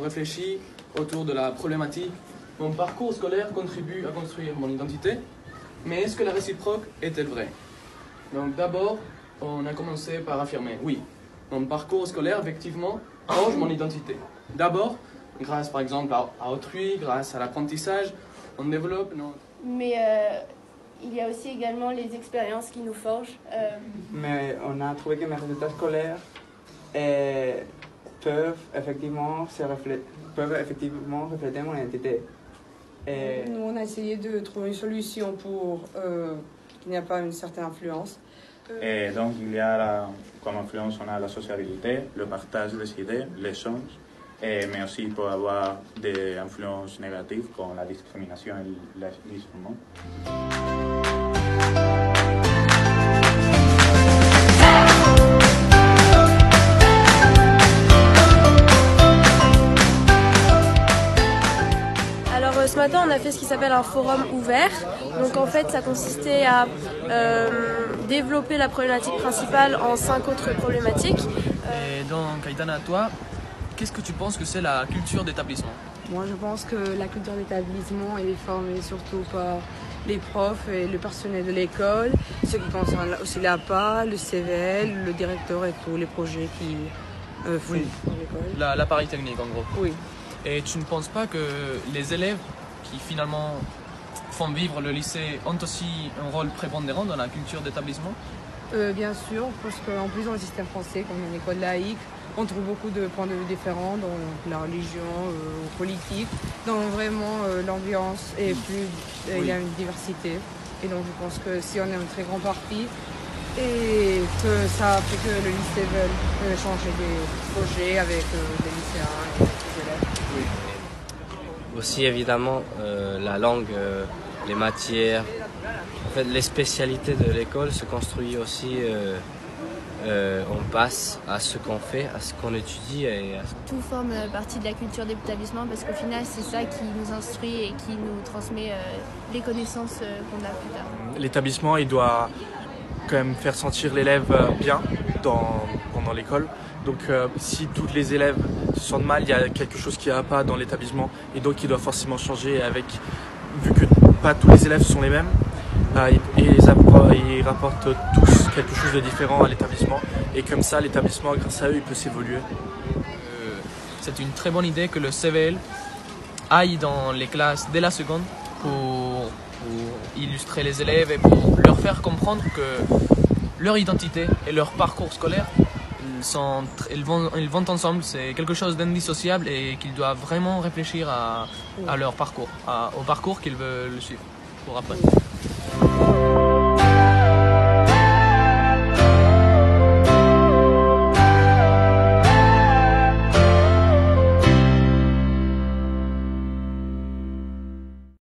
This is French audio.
réfléchi autour de la problématique. Mon parcours scolaire contribue à construire mon identité, mais est-ce que la réciproque est-elle vraie? Donc d'abord, on a commencé par affirmer, oui, mon parcours scolaire, effectivement, forge mon identité. D'abord, grâce par exemple à autrui, grâce à l'apprentissage, on développe notre... Mais il y a aussi également les expériences qui nous forgent. Mais on a trouvé que mes résultats scolaires peuvent effectivement refléter mon identité. Nous, on a essayé de trouver une solution pour qu'il n'y ait pas une certaine influence. Et donc, il y a comme influence, on a la sociabilité, le partage des idées, l'échange, mais aussi il peut avoir des influences négatives comme la discrimination et l'isolement. Ce matin, on a fait ce qui s'appelle un forum ouvert. Donc en fait, ça consistait à développer la problématique principale en 5 autres problématiques. Et donc, Aïtana, toi, qu'est-ce que tu penses que c'est la culture d'établissement? Moi, je pense que la culture d'établissement est formée surtout par les profs et le personnel de l'école, ce qui concerne aussi l'APA, le CVL, le directeur et tous les projets qui font dans l'école. L'appareil technique, en gros. Oui. Et tu ne penses pas que les élèves qui finalement font vivre le lycée ont aussi un rôle prépondérant dans la culture d'établissement? Bien sûr, parce qu'en plus dans le système français, comme une école laïque, on trouve beaucoup de points de vue différents dans la religion, politique, dans vraiment l'ambiance et plus il y a une diversité. Et donc je pense que si on est une très grande partie et que ça fait que le lycée veut changer des projets avec des lycéens et des élèves. Oui. Aussi évidemment la langue, les matières, en fait les spécialités de l'école se construisent aussi, on passe à ce qu'on fait, à ce qu'on étudie. Tout forme partie de la culture d'établissement parce qu'au final c'est ça qui nous instruit et qui nous transmet les connaissances qu'on a plus tard. L'établissement il doit quand même faire sentir l'élève bien pendant l'école. Donc si tous les élèves se sentent mal, il y a quelque chose qui ne va pas dans l'établissement et donc il doit forcément changer vu que pas tous les élèves sont les mêmes, ils rapportent tous quelque chose de différent à l'établissement et comme ça l'établissement grâce à eux il peut s'évoluer. C'est une très bonne idée que le CVL aille dans les classes dès la seconde pour illustrer les élèves et pour leur faire comprendre que leur identité et leur parcours scolaire ils vont ensemble, c'est quelque chose d'indissociable et qu'ils doivent vraiment réfléchir à leur parcours, au parcours qu'ils veulent suivre pour après.